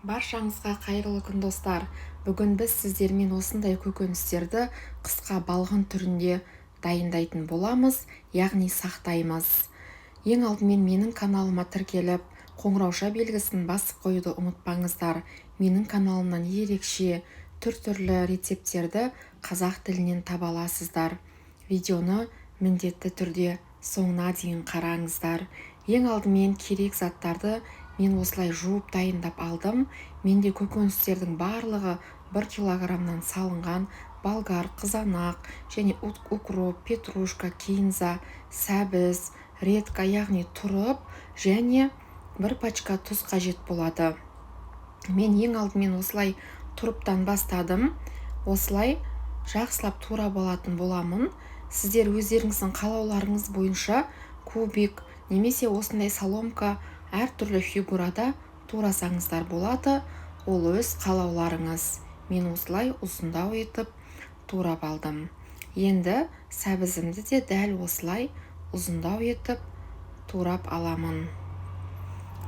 Баршаңызға қайырлы күн достар. Бүгін біз сіздермен осындай көкөністерді қысқа балғын түрінде дайындайтын боламыз, яғни сақтаймыз. Ең алдымен менің каналыма тіркеліп, қоңырауша белгісін басып қоюды ұмытпаңыздар. Менің каналымнан ерекше түрлі рецептерді қазақ тілінен таба аласыздар. Видеоны міндетті түрде соңына дейін қараңыздар. Ең алдымен керек заттарды мен осылай жуып дайындап алдым. Менде көкөністердің барлығы 1 килограммнан салынған: болгар, қызанақ, және укроп, петрушка, кинза, сәбіз, редька, яғни тұрып, және 1 пачка тұз қажет болады. Мен ең алдымен осылай тұрыптан бастадым. Осылай жақсылап турап алатын боламын. Сіздер өздеріңіздің қалауларыңыз бойынша кубик немесе осындай соломка әртүрлі фигурада турасаңыздар болады. Ол өз қалауларыңыз. Мен осылай ұзындау етіп турап алдым. Енді сәбізімді де дәл осылай ұзындау етіп турап аламын.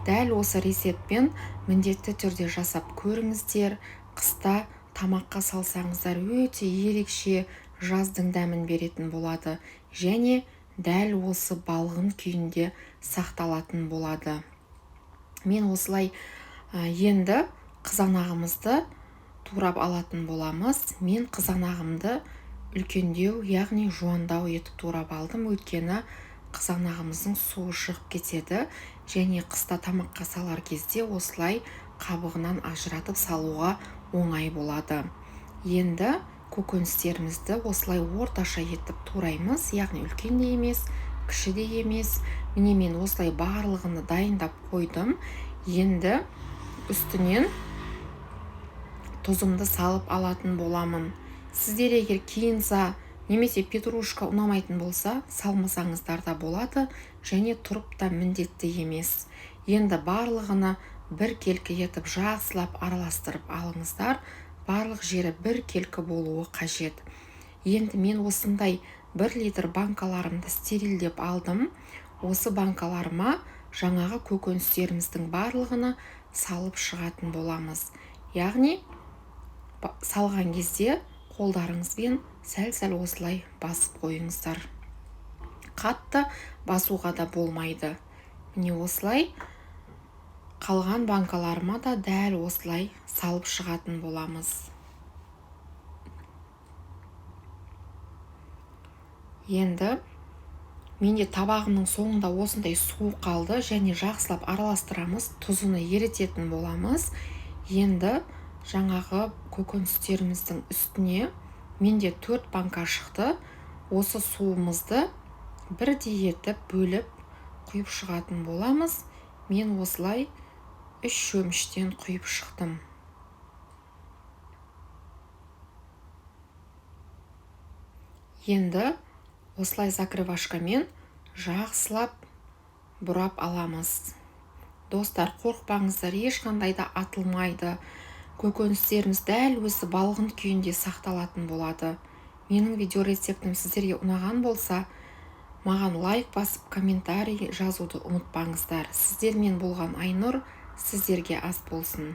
Дәл осы рецептпен міндетті түрде жасап көріңіздер. Қыста тамаққа салсаңыздар өте ерекше жаздың дәмін беретін болады. Және дәл осы балғын күйінде сақталатын болады. Мен осылай енді қызанағымызды турап алатын боламыз. Мен қызанағымды үлкендеу, яғни жуандау етіп турап алдым. Өйткені қызанағымыздың суы шығып кетеді. Және қыста тамаққа салар кезде осылай қабығынан ажыратып салуға оңай болады. Енді көкөністерімізді осылай орташа етіп тураймыз, яғни үлкен де емес, кіші де емес. Міне мен осылай барлығын дайындап қойдым. Енді үстінен тұзымды салып алатын боламын. Сіздер егер кинза немесе петрушка ұнамайтын болса, салмасаңыздар да болады, және тұрып та міндетті емес. Енді барлығына біркелкі етіп жақсылап араластырып алыңыздар. Барлық жері біркелкі болуы қажет. Енді мен осындай 1 литр банкаларымды стерилдеп алдым. Осы банкаларыма жаңағы көкөністеріміздің барлығына салып шығатын боламыз. Яғни салған кезде қолдарыңызбен сәл-сәл осылай басып қойыңыздар. Қатты басуға да болмайды. Міне осылай қалған банкаларыма да дәл осылай салып шығатын боламыз. Енді менде табағымның соңында осындай су қалды, және жақсылап араластырамыз, тұзыны ерітетін боламыз. Енді жаңағы көкөністеріміздің үстіне менде 4 банка шықты. Осы суымызды бірдей етіп бөліп құйып шығатын боламыз. Мен осылай 3 шөміштен құйып шықтым. Енді осылай закрывашкамен жақсылап бұрап аламыз. Достар, қорықпаңыздар, ешқандай да атылмайды. Көкөністеріміз дәл өзі балғын күйінде сақталатын болады. Менің видео рецептім сіздерге ұнаған болса, маған лайк басып, комментарий жазуды ұмытпаңыздар. Сіздермен болған Айнұр, сіздерге ас болсын.